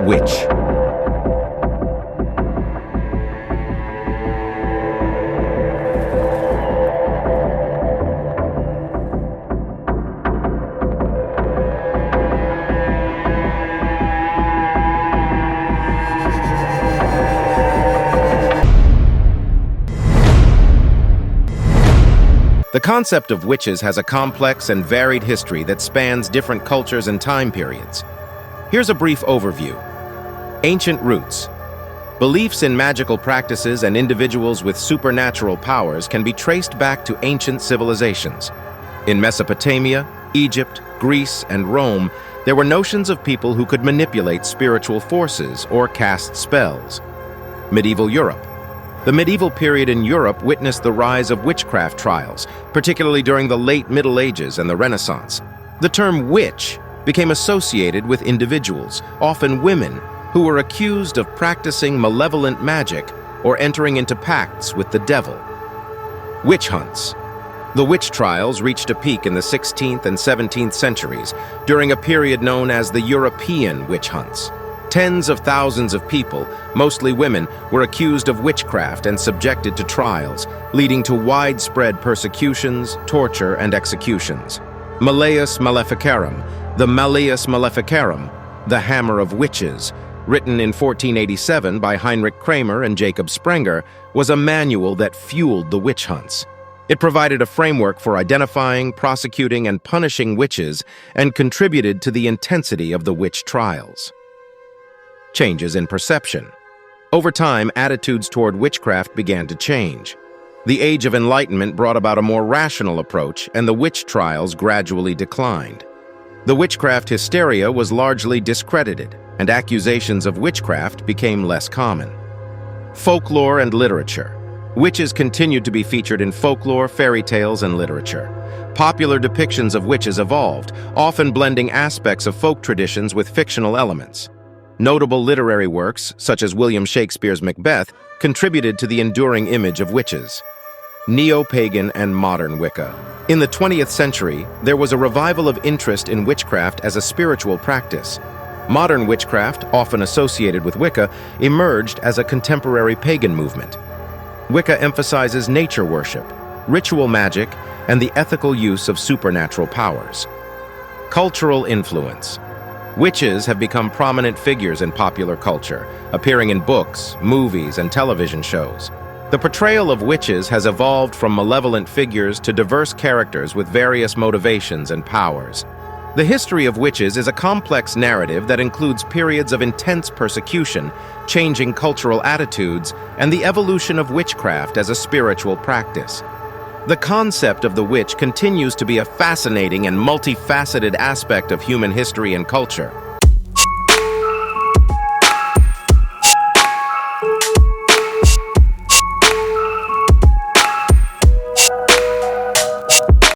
witch. The concept of witches has a complex and varied history that spans different cultures and time periods. Here's a brief overview. Ancient roots. Beliefs in magical practices and individuals with supernatural powers can be traced back to ancient civilizations. In Mesopotamia, Egypt, Greece, and Rome, there were notions of people who could manipulate spiritual forces or cast spells. Medieval Europe. The medieval period in Europe witnessed the rise of witchcraft trials, particularly during the late Middle Ages and the Renaissance. The term witch became associated with individuals, often women, who were accused of practicing malevolent magic or entering into pacts with the devil. Witch hunts. The witch trials reached a peak in the 16th and 17th centuries during a period known as the European witch hunts. Tens of thousands of people, mostly women, were accused of witchcraft and subjected to trials, leading to widespread persecutions, torture, and executions. Malleus Maleficarum, the Malleus Maleficarum, the Hammer of Witches, written in 1487 by Heinrich Kramer and Jacob Sprenger, was a manual that fueled the witch hunts. It provided a framework for identifying, prosecuting, and punishing witches and contributed to the intensity of the witch trials. Changes in perception. Over time, attitudes toward witchcraft began to change. The Age of Enlightenment brought about a more rational approach, and the witch trials gradually declined. The witchcraft hysteria was largely discredited, and accusations of witchcraft became less common. Folklore and literature. Witches continued to be featured in folklore, fairy tales, and literature. Popular depictions of witches evolved, often blending aspects of folk traditions with fictional elements. Notable literary works, such as William Shakespeare's Macbeth, contributed to the enduring image of witches. Neo-pagan and modern Wicca. In the 20th century, there was a revival of interest in witchcraft as a spiritual practice. Modern witchcraft, often associated with Wicca, emerged as a contemporary pagan movement. Wicca emphasizes nature worship, ritual magic, and the ethical use of supernatural powers. Cultural influence. Witches have become prominent figures in popular culture, appearing in books, movies, and television shows. The portrayal of witches has evolved from malevolent figures to diverse characters with various motivations and powers. The history of witches is a complex narrative that includes periods of intense persecution, changing cultural attitudes, and the evolution of witchcraft as a spiritual practice. The concept of the witch continues to be a fascinating and multifaceted aspect of human history and culture.